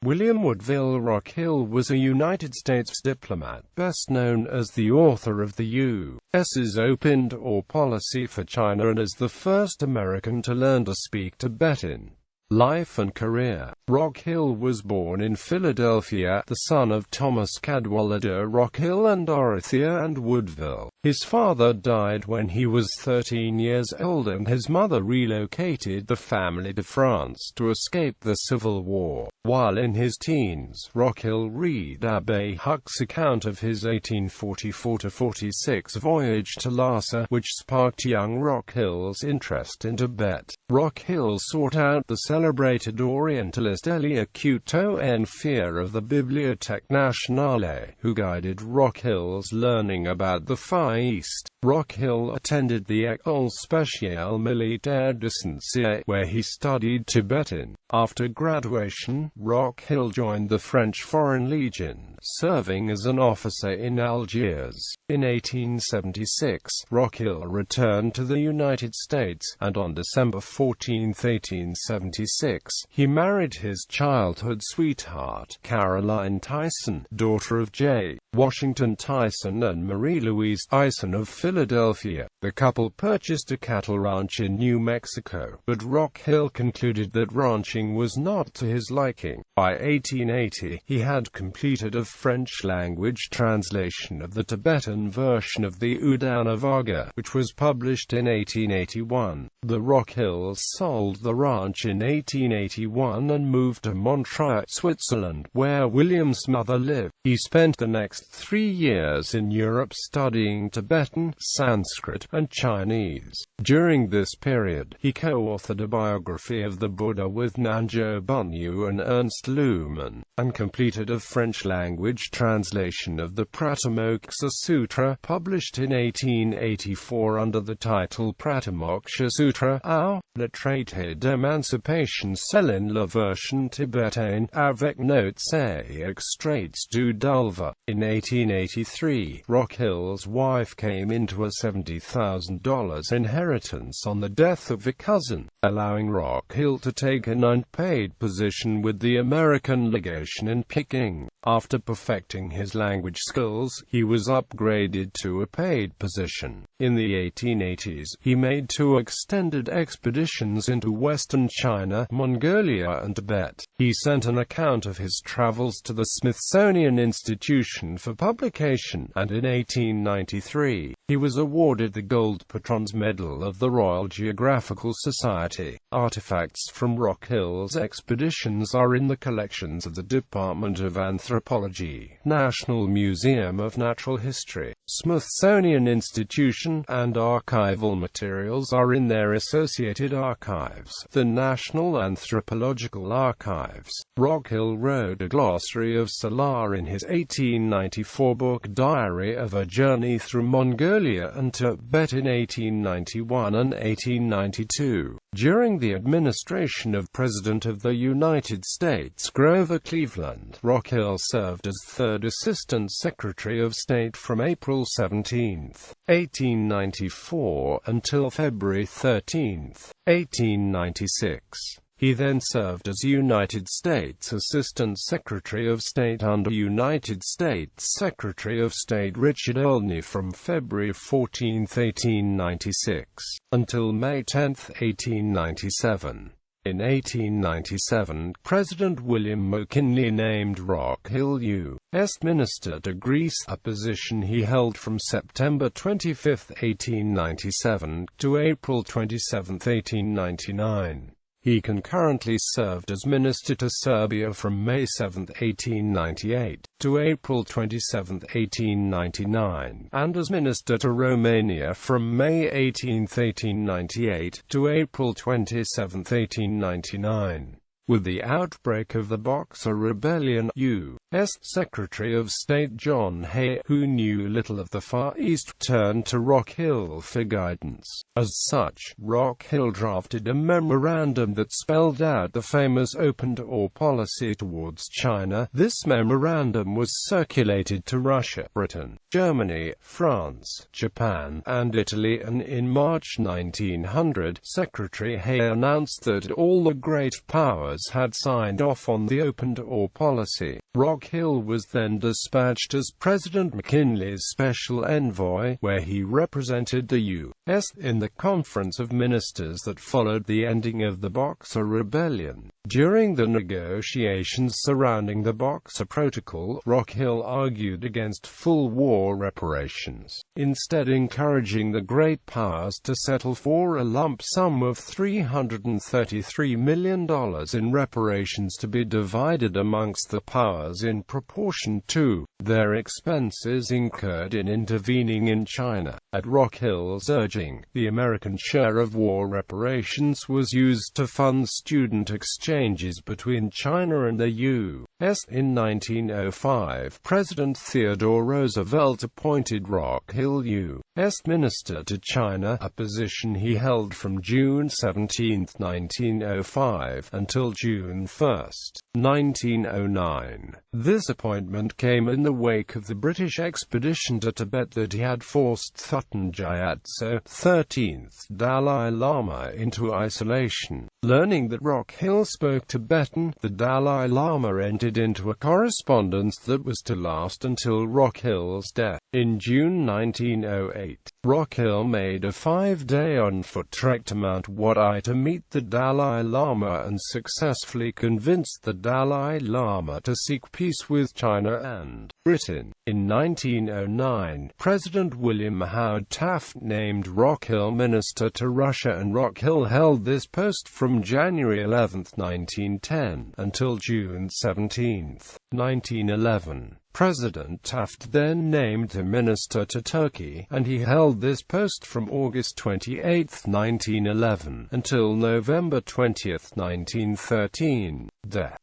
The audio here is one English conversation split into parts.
William Woodville Rockhill was a United States diplomat, best known as the author of the U.S.'s Open Door policy for China and as the first American to learn to speak Tibetan. Life and career. Rockhill was born in Philadelphia, the son of Thomas Cadwallader Rockhill and Dorothea and Woodville. His father died when he was 13 years old and his mother relocated the family to France to escape the Civil War. While in his teens, Rockhill read Abbe Huck's account of his 1844-46 voyage to Lhasa, which sparked young Rockhill's interest in Tibet. Rockhill sought out the celebrated Orientalist Elie Couteau en Fer of the Bibliothèque Nationale, who guided Rockhill's learning about the Far East. Rockhill attended the École Spéciale Militaire de Saint-Cyr, where he studied Tibetan. After graduation, Rockhill joined the French Foreign Legion, serving as an officer in Algiers. In 1876, Rockhill returned to the United States, and on December 14, 1876, he married his childhood sweetheart, Caroline Tyson, daughter of J. Washington Tyson and Marie-Louise Tyson of Philadelphia. The couple purchased a cattle ranch in New Mexico, but Rockhill concluded that ranching was not to his liking. By 1880, he had completed a French-language translation of the Tibetan version of the Udanavaga, which was published in 1881. The Rockhills sold the ranch in 1881 and moved to Montreux, Switzerland, where William's mother lived. He spent the next 3 years in Europe studying Tibetan, Sanskrit, and Chinese. During this period, he co-authored a biography of the Buddha with Nanjo Bunyu and Ernst Luhmann, and completed a French-language translation of the Pratimoksha Sutra, published in 1884 under the title Pratimoksha Sutra, ou le traité d'émancipation selon la version tibétaine, avec notes et extraits du Dulva. In 1883, Rockhill's wife came into a $70,000 inheritance on the death of a cousin, allowing Rockhill to take an unpaid position with the American legation in Peking. After perfecting his language skills, he was upgraded to a paid position. In the 1880s, he made 2 extended expeditions into western China, Mongolia and Tibet. He sent an account of his travels to the Smithsonian Institution for publication, and in 1893, he was awarded the Gold Patrons Medal of the Royal Geographical Society. Artifacts from Rockhill's expeditions are in the collections of the Department of Anthropology, National Museum of Natural History, Smithsonian Institution, and archival materials are in their associated archives, the National Anthropological Archives. Rockhill wrote a glossary of Salar in his 1894 book Diary of a Journey Through Mongolia and Tibet in 1891 and 1892. During the administration of President of the United States Grover Cleveland, Rockhill served as 3rd Assistant Secretary of State from April 17, 1894 until February 13, 1896. He then served as United States Assistant Secretary of State under United States Secretary of State Richard Olney from February 14, 1896, until May 10, 1897. In 1897, President William McKinley named Rockhill U.S. Minister to Greece, a position he held from September 25, 1897, to April 27, 1899. He concurrently served as Minister to Serbia from May 7, 1898, to April 27, 1899, and as Minister to Romania from May 18, 1898, to April 27, 1899. With the outbreak of the Boxer Rebellion, U.S. Secretary of State John Hay, who knew little of the Far East, turned to Rockhill for guidance. As such, Rockhill drafted a memorandum that spelled out the famous Open Door policy towards China. This memorandum was circulated to Russia, Britain, Germany, France, Japan, and Italy, and in March 1900, Secretary Hay announced that all the great powers powers had signed off on the open door policy. Rockhill was then dispatched as President McKinley's special envoy, where he represented the U.S. in the Conference of Ministers that followed the ending of the Boxer Rebellion. During the negotiations surrounding the Boxer Protocol, Rockhill argued against full war reparations, instead encouraging the great powers to settle for a lump sum of $333 million in reparations to be divided amongst the powers in proportion to their expenses incurred in intervening in China. At Rockhill's urging, the American share of war reparations was used to fund student exchanges between China and the U.S. In 1905, President Theodore Roosevelt appointed Rockhill U.S. Minister to China, a position he held from June 17, 1905, until June 1, 1909. This appointment came in the wake of the British expedition to Tibet that had forced Thupten Gyatso, 13th Dalai Lama, into isolation. Learning that Rockhill spoke Tibetan, the Dalai Lama entered into a correspondence that was to last until Rockhill's death. In June 1908, Rockhill made a 5-day on-foot trek to Mount Wadai to meet the Dalai Lama and successfully convinced the Dalai Lama to seek peace with China and Britain. In 1909, President William Howard Taft named Rockhill minister to Russia, and Rockhill held this post from January 11, 1910, until June 17, 1911. President Taft then named him minister to Turkey, and he held this post from August 28, 1911, until November 20, 1913.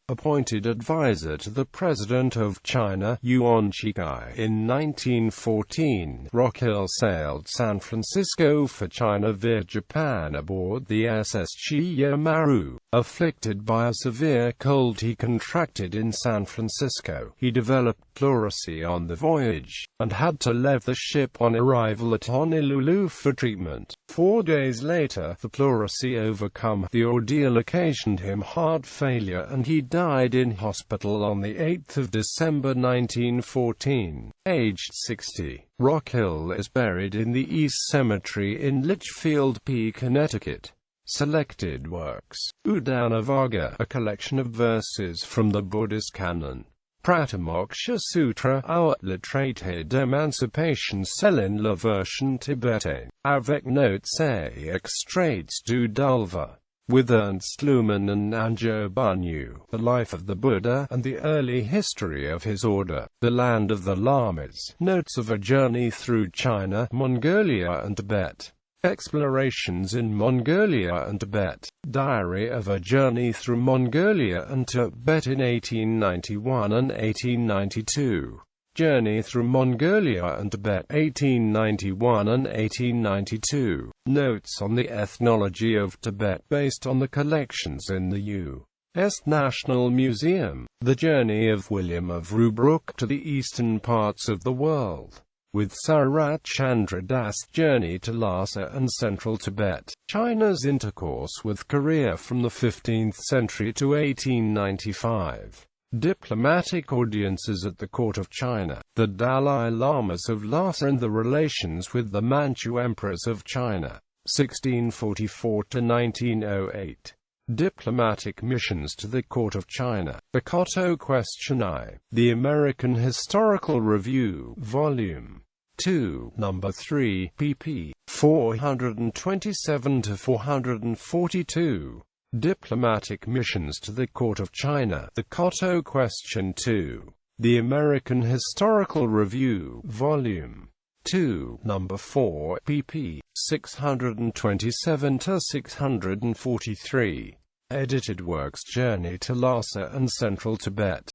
Appointed advisor to the President of China, Yuan Shikai. In 1914, Rockhill sailed San Francisco for China via Japan aboard the SS Chiyamaru. Afflicted by a severe cold he contracted in San Francisco, he developed pleurisy on the voyage, and had to leave the ship on arrival at Honolulu for treatment. 4 days later, the pleurisy overcome, the ordeal occasioned him heart failure, and he died in hospital on 8 December 1914, aged 60. Rockhill is buried in the East Cemetery in Litchfield, PA, Connecticut. Selected works: Uddana a collection of verses from the Buddhist canon. Pratamoksha Sutra, Our Traité d'Émancipation selon la version tibétaine, avec notes et extraits du Dulva. With Ernst Luhmann and Anjo Bunyu, The Life of the Buddha, and the Early History of His Order, The Land of the Lamas, Notes of a Journey Through China, Mongolia and Tibet. Explorations in Mongolia and Tibet, Diary of a Journey Through Mongolia and Tibet in 1891 and 1892. Journey Through Mongolia and Tibet, 1891 and 1892. Notes on the Ethnology of Tibet based on the collections in the U.S. National Museum. The Journey of William of Rubruck to the Eastern Parts of the World. With Sarat Chandra Das, Journey to Lhasa and Central Tibet. China's intercourse with Korea from the 15th century to 1895. Diplomatic audiences at the court of China. The Dalai Lamas of Lhasa and the relations with the Manchu emperors of China. 1644 to 1908. Diplomatic missions to the court of China. The Koto Question I. The American Historical Review, Volume 2, Number 3, pp. 427 to 442. Diplomatic missions to the court of China. The Koto Question II. The American Historical Review, Volume 2, Number 4, pp. 627 to 643. Edited works: Journey to Lhasa and Central Tibet.